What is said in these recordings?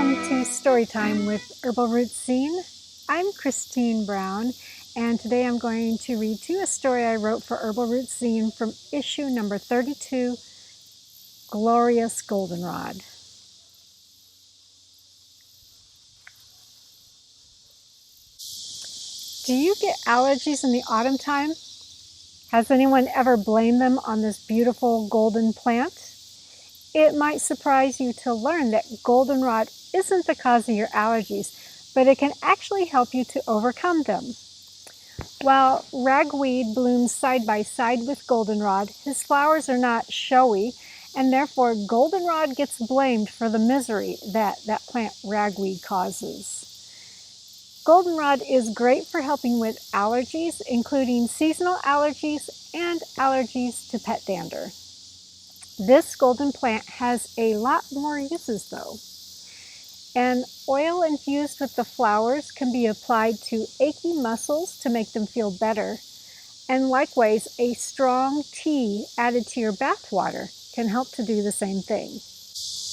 Welcome to Storytime with Herbal Roots zine. I'm Kristine Brown, and today I'm going to read to you a story I wrote for Herbal Roots zine from issue number 32, Glorious Goldenrod. Do you get allergies in the autumn time? Has anyone ever blamed them on this beautiful golden plant? It might surprise you to learn that goldenrod isn't the cause of your allergies, but it can actually help you to overcome them. While ragweed blooms side by side with goldenrod, his flowers are not showy, and therefore goldenrod gets blamed for the misery that plant ragweed causes. Goldenrod is great for helping with allergies, including seasonal allergies and allergies to pet dander. This golden plant has a lot more uses though. An oil infused with the flowers can be applied to achy muscles to make them feel better. And likewise, a strong tea added to your bath water can help to do the same thing.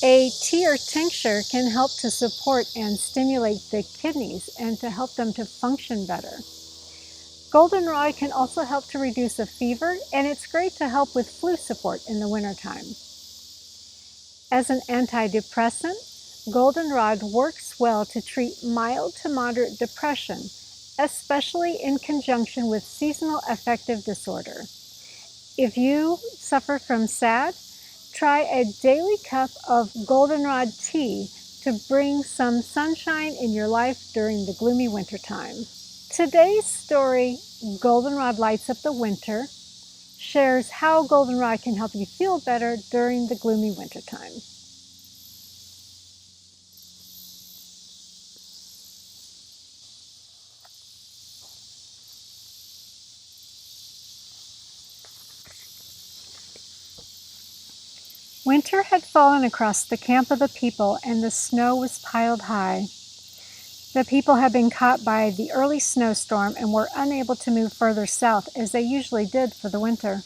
A tea or tincture can help to support and stimulate the kidneys and to help them to function better. Goldenrod can also help to reduce a fever, and it's great to help with flu support in the wintertime. As an antidepressant, goldenrod works well to treat mild to moderate depression, especially in conjunction with seasonal affective disorder. If you suffer from SAD, try a daily cup of goldenrod tea to bring some sunshine in your life during the gloomy wintertime. Today's story, Goldenrod Lights Up the Winter, shares how goldenrod can help you feel better during the gloomy wintertime. Winter had fallen across the camp of the people, and the snow was piled high. The people had been caught by the early snowstorm and were unable to move further south as they usually did for the winter.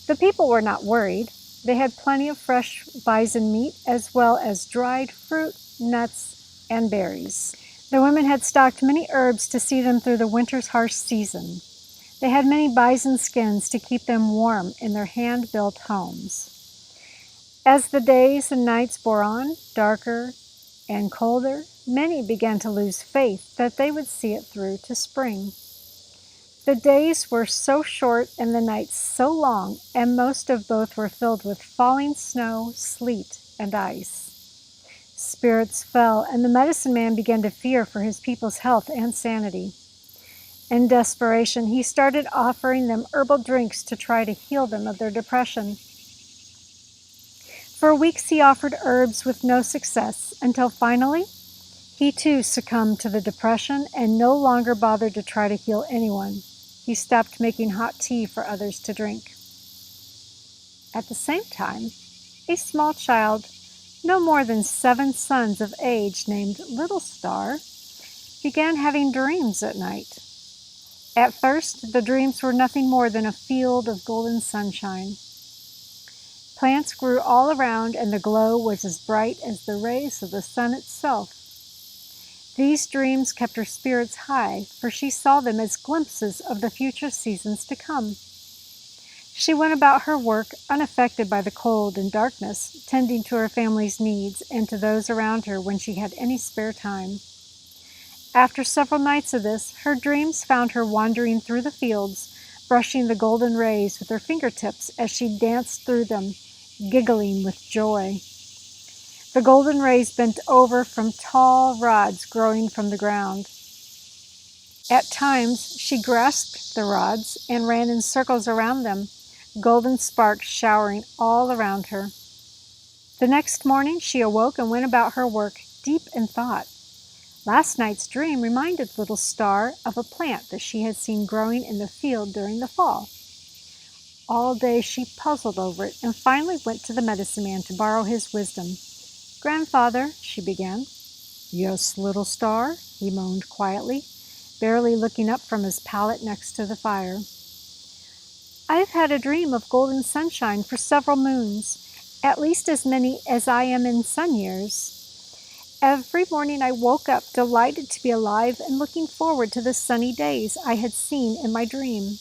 The people were not worried. They had plenty of fresh bison meat as well as dried fruit, nuts, and berries. The women had stocked many herbs to see them through the winter's harsh season. They had many bison skins to keep them warm in their hand-built homes. As the days and nights bore on, darker and colder, many began to lose faith that they would see it through to spring. The days were so short and the nights so long, and most of both were filled with falling snow, sleet, and ice. Spirits fell, and the medicine man began to fear for his people's health and sanity. In desperation, he started offering them herbal drinks to try to heal them of their depression. For weeks he offered herbs with no success, until finally, he too succumbed to the depression and no longer bothered to try to heal anyone. He stopped making hot tea for others to drink. At the same time, a small child, no more than 7 sons of age, named Little Star, began having dreams at night. At first, the dreams were nothing more than a field of golden sunshine. Plants grew all around, and the glow was as bright as the rays of the sun itself. These dreams kept her spirits high, for she saw them as glimpses of the future seasons to come. She went about her work unaffected by the cold and darkness, tending to her family's needs and to those around her when she had any spare time. After several nights of this, her dreams found her wandering through the fields, brushing the golden rays with her fingertips as she danced through them, giggling with joy. The golden rays bent over from tall rods growing from the ground. At times, she grasped the rods and ran in circles around them, golden sparks showering all around her. The next morning, she awoke and went about her work, deep in thought. Last night's dream reminded Little Star of a plant that she had seen growing in the field during the fall. All day she puzzled over it and finally went to the medicine man to borrow his wisdom. "Grandfather," she began. "Yes, Little Star," he moaned quietly, barely looking up from his pallet next to the fire. "I've had a dream of golden sunshine for several moons, at least as many as I am in sun years. Every morning I woke up delighted to be alive and looking forward to the sunny days I had seen in my dream.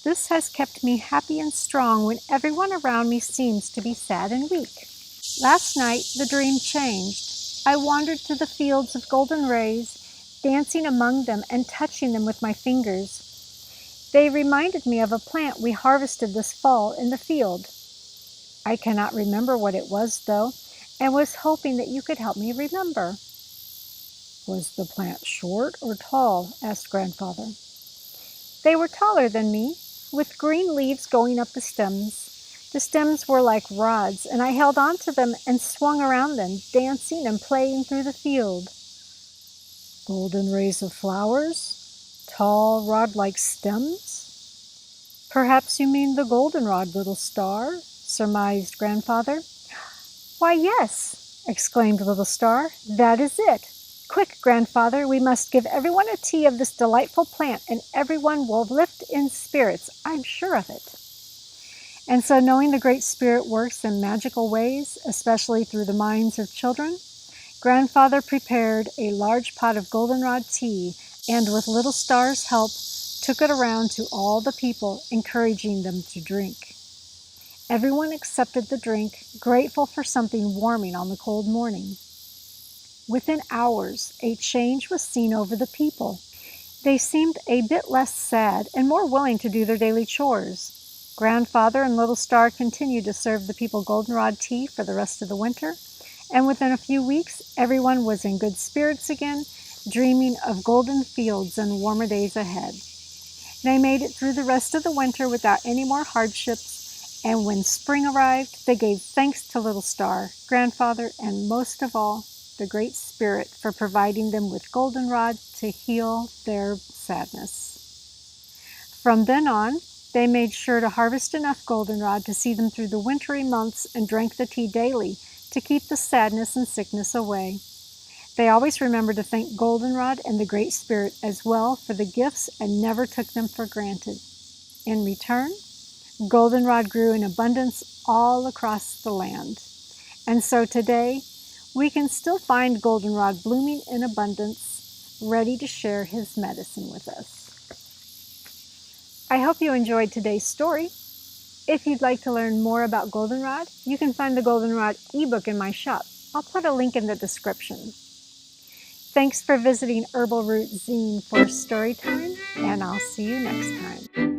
This has kept me happy and strong when everyone around me seems to be sad and weak. Last night the dream changed. I wandered through the fields of golden rays, dancing among them and touching them with my fingers. They reminded me of a plant we harvested this fall in the field. I cannot remember what it was, though, and was hoping that you could help me remember. Was the plant short or tall? Asked Grandfather. They were taller than me, with green leaves going up the stems. The stems were like rods, and I held on to them and swung around them, dancing and playing through the field. Golden rays of flowers? Tall rod-like stems? Perhaps you mean the goldenrod, little star, surmised Grandfather. Why, yes, exclaimed Little Star, that is it. Quick, Grandfather, we must give everyone a tea of this delightful plant, and everyone will lift in spirits, I'm sure of it. And so, knowing the Great Spirit works in magical ways, especially through the minds of children, Grandfather prepared a large pot of goldenrod tea, and with Little Star's help, took it around to all the people, encouraging them to drink. Everyone accepted the drink, grateful for something warming on the cold morning. Within hours, a change was seen over the people. They seemed a bit less sad and more willing to do their daily chores. Grandfather and Little Star continued to serve the people goldenrod tea for the rest of the winter, and within a few weeks, everyone was in good spirits again, dreaming of golden fields and warmer days ahead. They made it through the rest of the winter without any more hardships, and when spring arrived, they gave thanks to Little Star, Grandfather, and most of all, the Great Spirit for providing them with goldenrod to heal their sadness. From then on, they made sure to harvest enough goldenrod to see them through the wintry months and drank the tea daily to keep the sadness and sickness away. They always remembered to thank Goldenrod and the Great Spirit as well for the gifts and never took them for granted. In return, Goldenrod grew in abundance all across the land. And so today, we can still find goldenrod blooming in abundance, ready to share his medicine with us. I hope you enjoyed today's story. If you'd like to learn more about goldenrod, you can find the Goldenrod ebook in my shop. I'll put a link in the description. Thanks for visiting Herbal Roots zine for Storytime, and I'll see you next time.